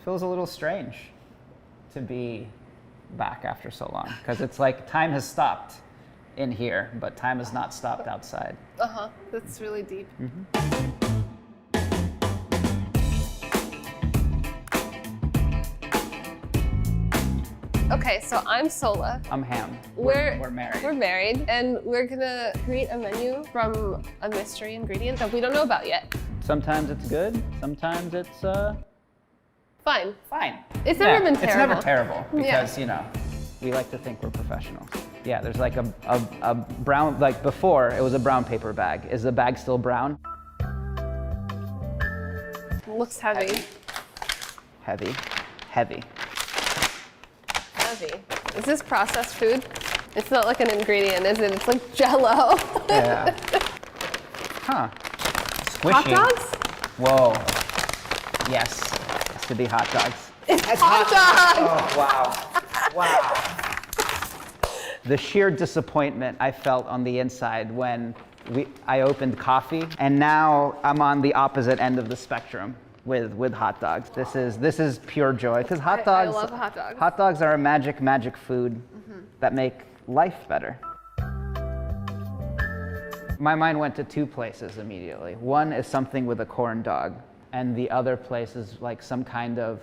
Feels a little strange to be back after so long, because it's like time has stopped in here, but time has not stopped outside. That's really deep. Okay, so I'm Sohla. I'm Ham. We're married. We're married, and we're gonna create a menu from a mystery ingredient that we don't know about yet. Sometimes it's good, sometimes it's Fine. fine. It's never been terrible. It's never terrible because, you know, we like to think we're professionals. Yeah, there's like a brown, like before it was a brown paper bag. Is the bag still brown? Looks heavy. Heavy. Heavy. Heavy. Is this processed food? It's not like an ingredient, is it? It's like Jell-O. Yeah. Huh. Squishy. Hot dogs? Whoa. Yes. Has to be hot dogs. It's hot dogs! Oh, wow. Wow. The sheer disappointment I felt on the inside when I opened coffee, and now I'm on the opposite end of the spectrum with hot dogs. This is pure joy, because hot dogs. I love hot dogs. Hot dogs are a magic food that make life better. My mind went to two places immediately. One is something with a corn dog, and the other place is like some kind of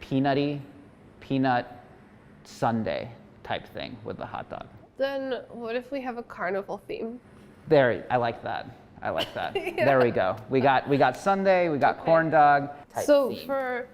peanut sundae type thing with the hot dog. Then what if we have a carnival theme? There, I like that. I like that. Yeah. There we go. We got sundae, we got corn dog type So theme. for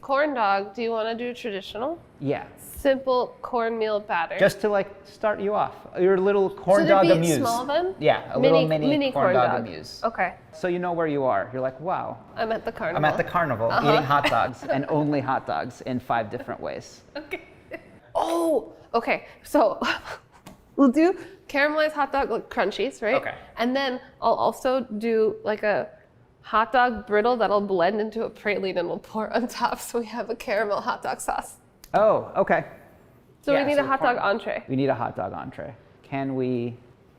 corn dog, do you want to do traditional? Yeah. Simple cornmeal batter. Just to like start you off. Your little corn Should dog it be amuse. small then? Yeah, a little mini corn dog amuse. Okay. So you know where you are. You're like, wow. I'm at the carnival. I'm at the carnival eating hot dogs, and only hot dogs in 5 different ways. Okay. Oh, okay. So we'll do caramelized hot dog, like crunchies, right? Okay. And then I'll also do like a hot dog brittle that'll blend into a praline and we'll pour on top, so we have a caramel hot dog sauce. Oh, okay. So Yeah, we need so a hot dog entree. We need a hot dog entree. Can we?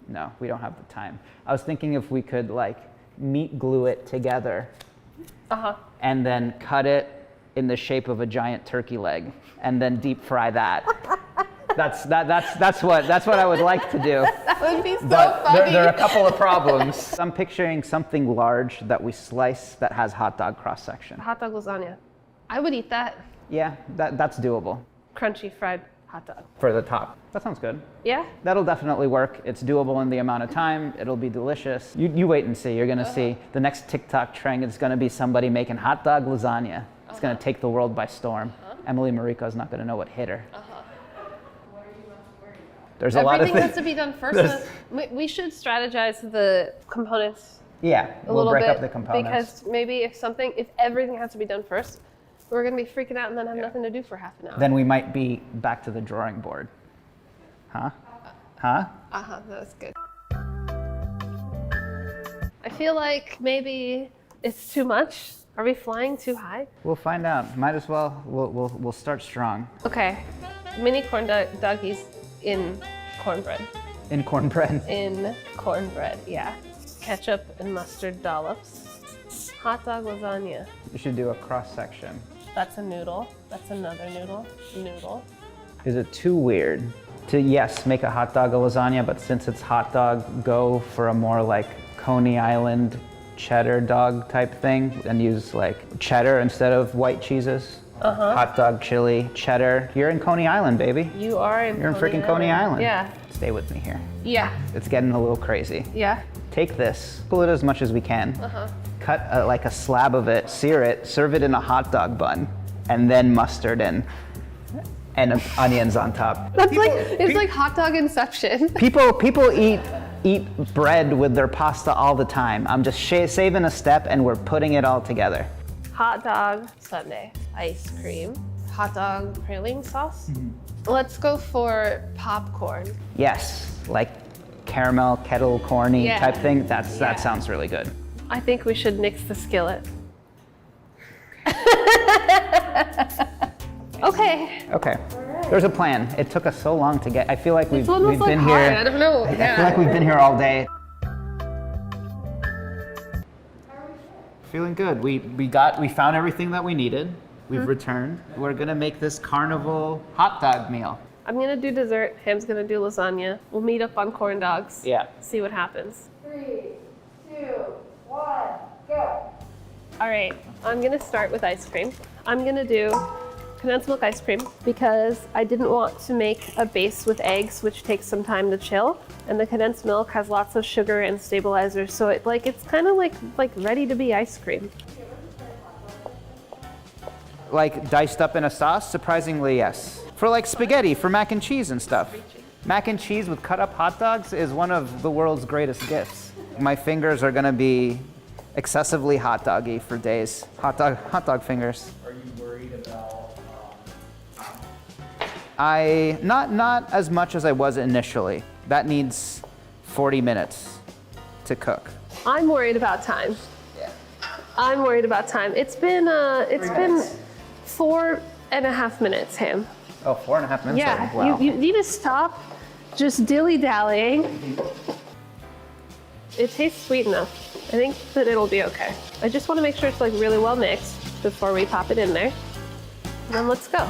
No, we don't have the time. I was thinking if we could like meat glue it together and then cut it in the shape of a giant turkey leg and then deep fry that. That's what I would like to do. That would be so But funny. there are a couple of problems. I'm picturing something large that we slice that has hot dog cross section. Hot dog lasagna. I would eat that. Yeah, that's doable. Crunchy fried hot dog. For the top. That sounds good. Yeah? That'll definitely work. It's doable in the amount of time. It'll be delicious. You wait and see. You're gonna see the next TikTok trend is gonna be somebody making hot dog lasagna. It's gonna take the world by storm. Emily Mariko is not gonna know what hit her. There's a lot of Everything things. has to be done first. We should strategize the components Yeah, a we'll little break bit, up the components. because maybe if everything has to be done first, we're gonna be freaking out and then have nothing to do for half an hour. Then we might be back to the drawing board. Huh? Huh? That was good. I feel like maybe it's too much. Are we flying too high? We'll find out. Might as well. We'll start strong. Okay, mini corn doggies in cornbread. In cornbread. In cornbread, yeah. Ketchup and mustard dollops. Hot dog lasagna. We should do a cross section. That's a noodle. That's another noodle. Noodle. Is it too weird to, yes, make a hot dog a lasagna, but since it's hot dog, go for a more like Coney Island cheddar dog type thing and use like cheddar instead of white cheeses? Hot dog, chili, cheddar. You're in Coney Island, baby. You are in You're in freaking Coney Island. Yeah. Stay with me here. Yeah. It's getting a little crazy. Yeah. Take this, pull it as much as we can, cut like a slab of it, sear it, serve it in a hot dog bun, and then mustard and onions on top. That's it's like hot dog inception. People eat bread with their pasta all the time. I'm just saving a step and we're putting it all together. Hot dog sundae, ice cream, hot dog praline sauce. Let's go for popcorn. Yes, like caramel, kettle, corny Yeah. type thing. That sounds really good. I think we should nix the skillet. Okay. Okay, there's a plan. It took us so long to get. I feel like we've almost been like here. hard. I don't know. I feel like we've been here all day. Feeling good. We found everything that we needed. We've returned. We're gonna make this carnival hot dog meal. I'm gonna do dessert. Ham's gonna do lasagna. We'll meet up on corn dogs. Yeah. See what happens. 3, 2, 1, go. All right, I'm gonna start with ice cream. I'm gonna do condensed milk ice cream because I didn't want to make a base with eggs, which takes some time to chill. And the condensed milk has lots of sugar and stabilizers, so it's kind of like ready to be ice cream. Like diced up in a sauce? Surprisingly, yes. For like spaghetti, for mac and cheese and stuff. Mac and cheese with cut up hot dogs is one of the world's greatest gifts. My fingers are gonna be excessively hot doggy for days. Hot dog fingers. Are you worried about not as much as I was initially. That needs 40 minutes to cook. I'm worried about time. I'm worried about time. It's been 4.5 minutes, Ham. Oh, 4.5 minutes? Yeah, Wow. you need to stop just dilly-dallying. It tastes sweet enough. I think that it'll be okay. I just want to make sure it's like really well mixed before we pop it in there. And then let's go.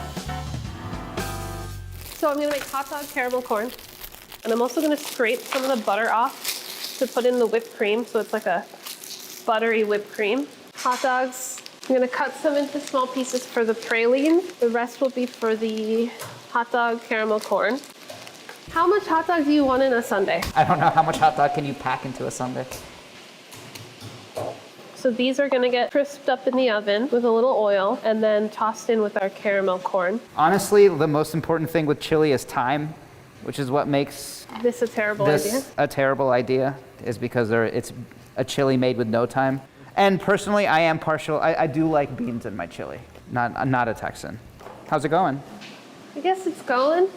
So I'm gonna make hot dog caramel corn. And I'm also gonna scrape some of the butter off to put in the whipped cream, so it's like a buttery whipped cream. Hot dogs, I'm gonna cut some into small pieces for the praline. The rest will be for the hot dog caramel corn. How much hot dog do you want in a sundae? I don't know how much hot dog can you pack into a sundae. So these are gonna get crisped up in the oven with a little oil and then tossed in with our caramel corn. Honestly, the most important thing with chili is time, which is what makes This a terrible this idea? a terrible idea, is because it's a chili made with no time. And personally, I am partial. I do like beans in my chili. Not a Texan. How's it going? I guess it's going.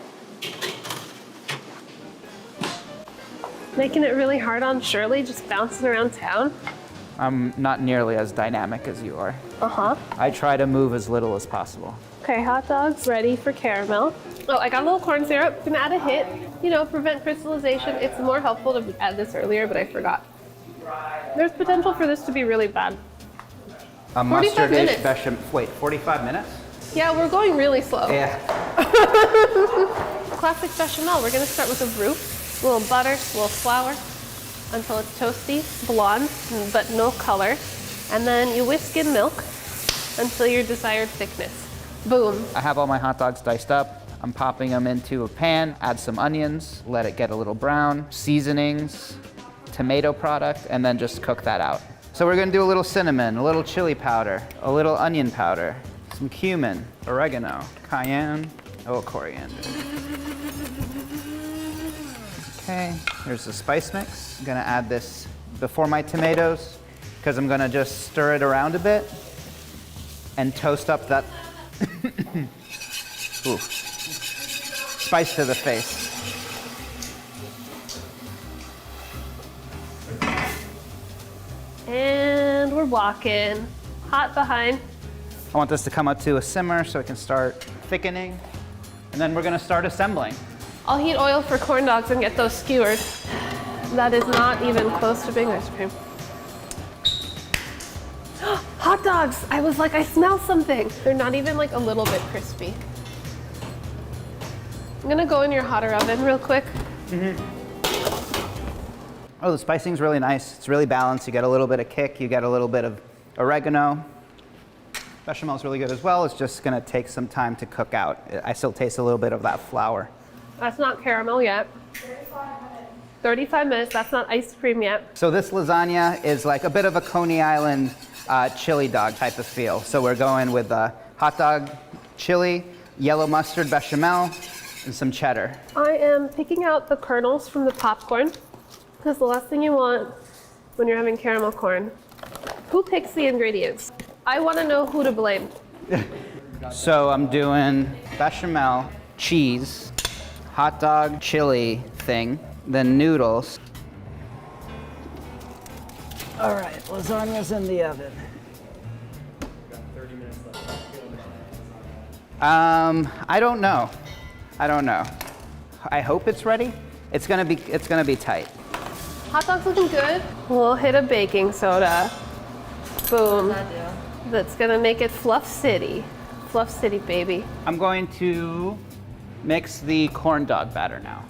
Making it really hard on Shirley, just bouncing around town. I'm not nearly as dynamic as you are. Uh-huh. I try to move as little as possible. Okay, hot dogs ready for caramel. Oh, I got a little corn syrup. Gonna add a hit. Prevent crystallization. It's more helpful to add this earlier, but I forgot. There's potential for this to be really bad. A 45 mustard minutes. bechamel. Wait, 45 minutes? Yeah, we're going really slow. Yeah. Classic bechamel. We're gonna start with a roux, a little butter, a little flour, until it's toasty, blonde, but no color. And then you whisk in milk until your desired thickness. Boom. I have all my hot dogs diced up. I'm popping them into a pan, add some onions, let it get a little brown, seasonings, tomato product, and then just cook that out. So we're gonna do a little cinnamon, a little chili powder, a little onion powder, some cumin, oregano, cayenne, coriander. Okay, here's the spice mix. I'm gonna add this before my tomatoes because I'm gonna just stir it around a bit and toast up that ooh, spice to the face. And we're walking. Hot behind. I want this to come up to a simmer so it can start thickening. And then we're gonna start assembling. I'll heat oil for corn dogs and get those skewered. That is not even close to being ice cream. Hot dogs! I was like, I smell something. They're not even like a little bit crispy. I'm gonna go in your hotter oven real quick. Oh, the spicing's really nice. It's really balanced. You get a little bit of kick, you get a little bit of oregano. Bechamel's really good as well. It's just gonna take some time to cook out. I still taste a little bit of that flour. That's not caramel yet. 35 minutes, that's not ice cream yet. So this lasagna is like a bit of a Coney Island chili dog type of feel. So we're going with hot dog chili, yellow mustard bechamel, and some cheddar. I am picking out the kernels from the popcorn because the last thing you want when you're having caramel corn. Who picks the ingredients? I want to know who to blame. So I'm doing bechamel, cheese, hot dog chili thing, then noodles. All right, lasagna's in the oven. I don't know. I hope it's ready. It's gonna be tight. Hot dog's looking good. We'll hit a baking soda. Boom. That's gonna make it Fluff City. Fluff City, baby. I'm going to mix the corn dog batter now.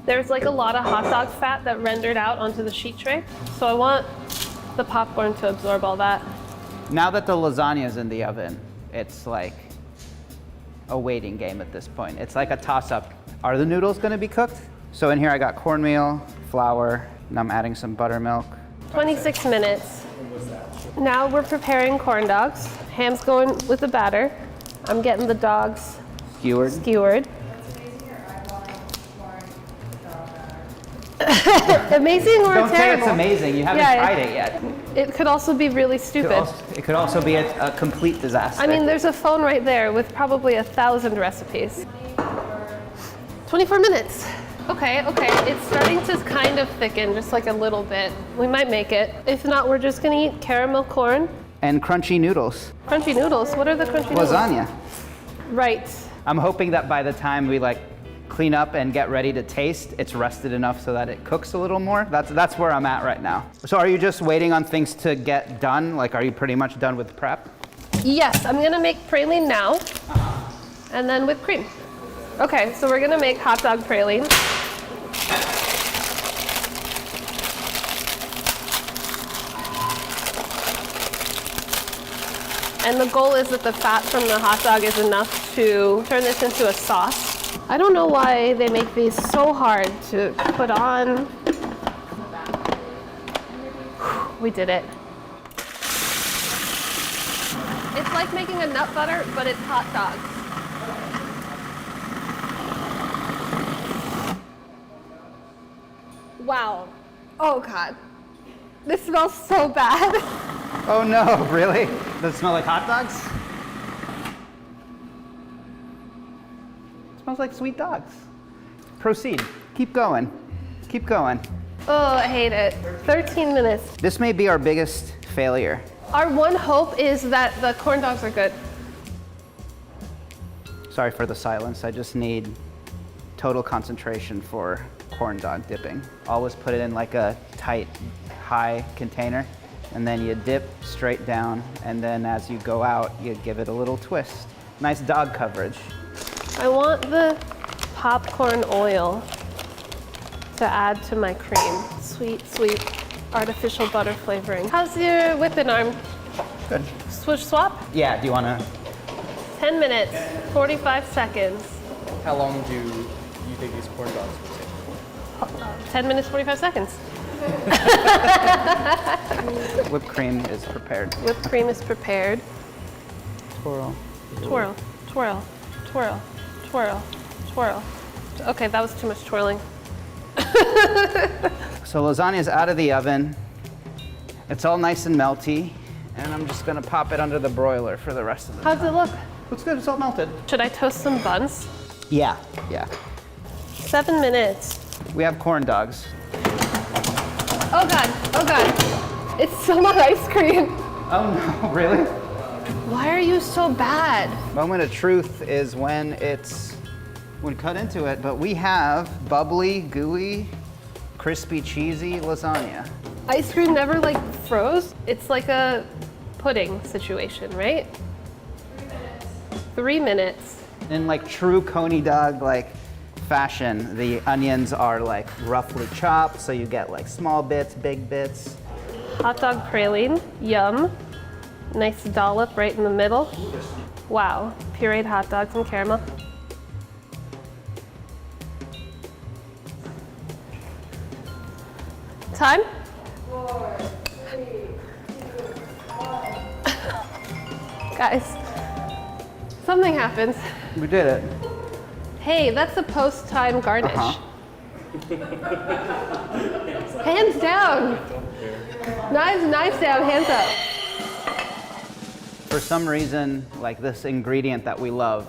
There's like a lot of hot dog fat that rendered out onto the sheet tray. So I want the popcorn to absorb all that. Now that the lasagna is in the oven, it's like a waiting game at this point. It's like a toss-up. Are the noodles gonna be cooked? So in here I got cornmeal, flour, and I'm adding some buttermilk. 26 minutes. Now we're preparing corn dogs. Ham's going with the batter. I'm getting the dogs Skewered. skewered. Amazing or Don't say terrible? it's amazing, you haven't tried it yet. It could also be really stupid. It could also be a complete disaster. I mean, there's a phone right there with probably 1,000 recipes. 24 minutes. Okay, it's starting to kind of thicken, just like a little bit. We might make it. If not, we're just gonna eat caramel corn. And crunchy noodles. Crunchy noodles, what are the crunchy noodles? Lasagna. Right. I'm hoping that by the time we like clean up and get ready to taste, it's rested enough so that it cooks a little more. That's where I'm at right now. So are you just waiting on things to get done? Like, are you pretty much done with prep? Yes, I'm gonna make praline now, and then whipped cream. Okay, so we're gonna make hot dog praline. And the goal is that the fat from the hot dog is enough to turn this into a sauce. I don't know why they make these so hard to put on. We did it. It's like making a nut butter, but it's hot dogs. Wow. Oh God. This smells so bad. Oh no, really? Does it smell like hot dogs? It smells like sweet dogs. Proceed. Keep going. Keep going. Oh, I hate it. 13 minutes. This may be our biggest failure. Our one hope is that the corn dogs are good. Sorry for the silence. I just need total concentration for corn dog dipping. Always put it in like a tight, high container, and then you dip straight down, and then as you go out, you give it a little twist. Nice dog coverage. I want the popcorn oil to add to my cream. Sweet, sweet artificial butter flavoring. How's your whipping arm? Good. Switch swap? Yeah, do you want to? 10 minutes, 45 seconds. How long do you think these corn dogs will take? 10 minutes, 45 seconds. Whipped cream is prepared. Whipped cream is prepared. Twirl. Twirl, twirl, twirl, twirl, twirl. Okay, that was too much twirling. So lasagna is out of the oven. It's all nice and melty, and I'm just gonna pop it under the broiler for the rest of the time. How's it look? Looks good, it's all melted. Should I toast some buns? Yeah. 7 minutes. We have corn dogs. Oh God, it's still not ice cream. Oh no, really? Why are you so bad? Moment of truth is when cut into it, but we have bubbly, gooey, crispy, cheesy lasagna. Ice cream never like froze. It's like a pudding situation, right? 3 minutes. In like true coney dog like fashion, the onions are like roughly chopped, so you get like small bits, big bits. Hot dog praline, yum. Nice dollop right in the middle. Wow, pureed hot dogs and caramel. Time? 4, 3, 2, 1. Guys, something happens. We did it. Hey, that's a post-time garnish. Hands down. Knives down, hands up. For some reason, like this ingredient that we love,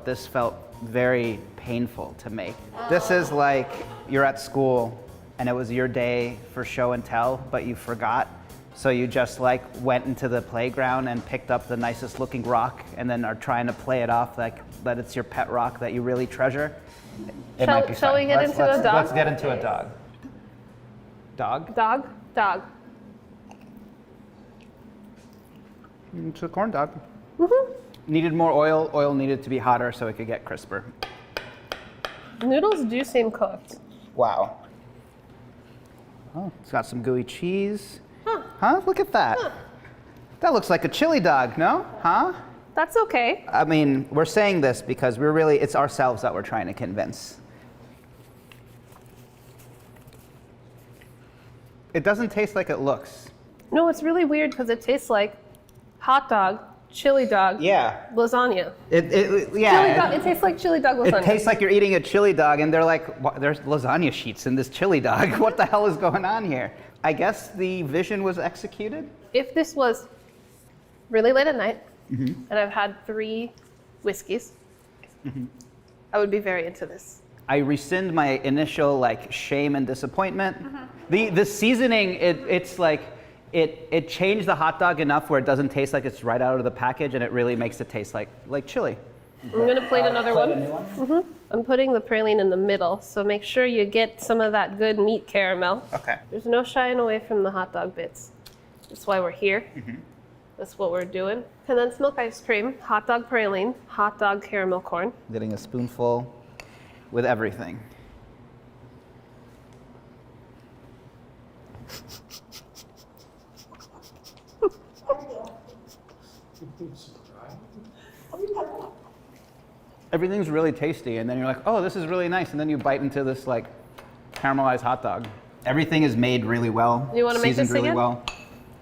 this felt very painful to make. This is like you're at school and it was your day for show and tell, but you forgot. So you just like went into the playground and picked up the nicest looking rock and then are trying to play it off like that it's your pet rock that you really treasure. It might be Shall fun. we get into a dog? Let's get into a dog. Dog? Dog. It's a corn dog. Needed more oil. Oil needed to be hotter so it could get crisper. Noodles do seem cooked. Wow. Oh, it's got some gooey cheese. Huh. Huh? Look at that. Huh. That looks like a chili dog, no? Huh? That's okay. I mean, we're saying this because it's ourselves that we're trying to convince. It doesn't taste like it looks. No, it's really weird because it tastes like hot dog, chili dog, Yeah. lasagna. Yeah. Chili dog, it tastes like chili dog lasagna. It tastes like you're eating a chili dog, and they're like, there's lasagna sheets in this chili dog. What the hell is going on here? I guess the vision was executed. If this was really late at night and I've had 3 whiskeys, I would be very into this. I rescind my initial shame and disappointment. The seasoning, it's like it changed the hot dog enough where it doesn't taste like it's right out of the package, and it really makes it taste like chili. I'm gonna plate another Plate one. a new one? I'm putting the praline in the middle, so make sure you get some of that good meat caramel. Okay. There's no shying away from the hot dog bits. That's why we're here. That's what we're doing. Condensed milk ice cream, hot dog praline, hot dog caramel corn. Getting a spoonful with everything. Everything's really tasty, and then you're like, oh, this is really nice, and then you bite into this caramelized hot dog. Everything is made really well. You wanna make seasoned this really again? well.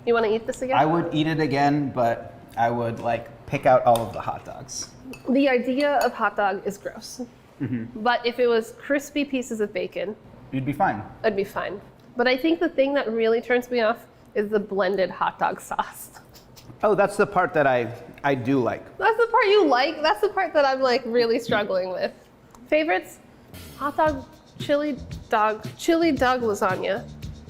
You want to eat this again? I would eat it again, but I would pick out all of the hot dogs. The idea of hot dog is gross. But if it was crispy pieces of bacon, You'd be fine. I'd be fine. But I think the thing that really turns me off is the blended hot dog sauce. Oh, that's the part that I do like. That's the part you like. That's the part that I'm really struggling with. Favorites? Hot dog, chili dog lasagna.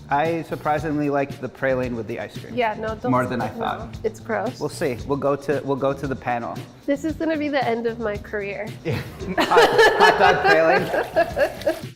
I surprisingly like the praline with the ice cream. Yeah, no, don't. More than I no, thought. it's gross. We'll see. We'll go to the panel. This is gonna be the end of my career. Hot dog praline.